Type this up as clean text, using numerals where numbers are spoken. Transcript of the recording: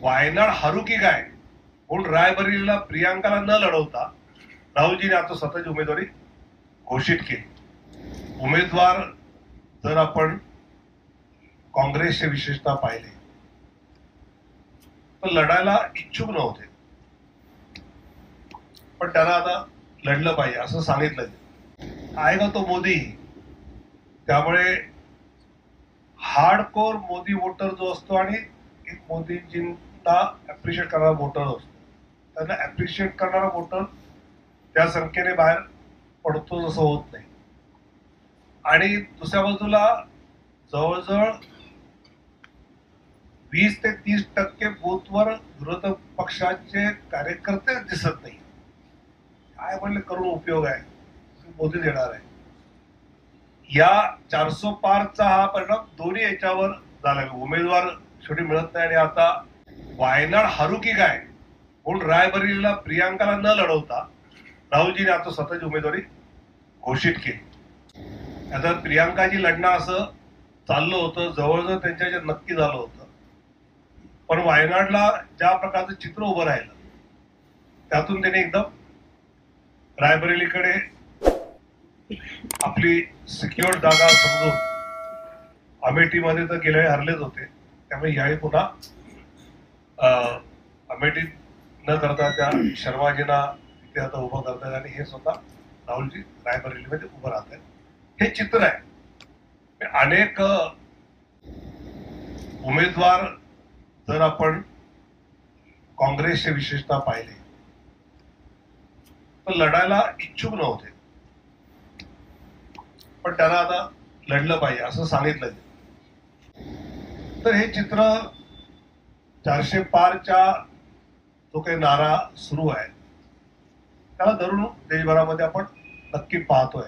वायनाड हरू की काय म्हणून रायबरेलीला प्रियांकाला न लढवता राहुलजीने आता स्वतःची उमेदवारी घोषित केली। उमेदवार जर आपण काँग्रेसचे विशेषतः पाहिले तर लढायला इच्छुक नव्हते, पण त्यांना आता लढलं पाहिजे असं सांगितलं आहे तो मोदी। त्यामुळे हार्डकोर मोदी वोटर जो असतो आणि एक मोदीजींना अप्रिशिएट करणारा वोटर असतो, त्यांना अप्रिशिएट करणारा वोटर त्या संख्येने बाहेर पडतो जसं होत नाही। आणि दुसऱ्या बाजूला जवळजवळ 20 ते 30% बूथवर विरोधक पक्षाचे कार्यकर्ते दिसत नाही। काय म्हणले करून उपयोग आहे, मोदी देणार आहे। या 400 पारचा हा परिणाम दोन्ही याच्यावर झाला। उमेदवार शेवटी मिळत नाही आणि आता वायनाड हरू की काय म्हणून रायबरेलीला प्रियांकाला न लढवता राहुलजीने आता स्वतःची उमेदवारी घोषित केली। आता प्रियांकाजी लढणं असं चाललं होतं, जवळजवळ त्यांच्या नक्की झालं होतं, पण वायनाडला ज्या प्रकारचं चित्र उभं राहिलं त्यातून त्याने एकदम रायबरेलीकडे आपली सिक्युअर जागा समजून, अमेठीमध्ये तर गेल्या वेळी हरलेच होते, त्यामुळे यावेळी पुन्हा अमेठी न करता त्या शर्माजींना तिथे आता उभं करतात आणि हे स्वतः राहुलजी रायबरेलीमध्ये उभं राहत आहेत। हे चित्र आहे। अनेक उमेदवार जर आपण काँग्रेसचे विशेषतः पाहिले तर लढायला इच्छुक नव्हते, पण त्यांना आता लढलं पाहिजे असं सांगितलं। तर हे चित्र 400 पारच्या जो काही नारा सुरू आहे त्याला धरून देशभरामध्ये आपण नक्की पाहतोय।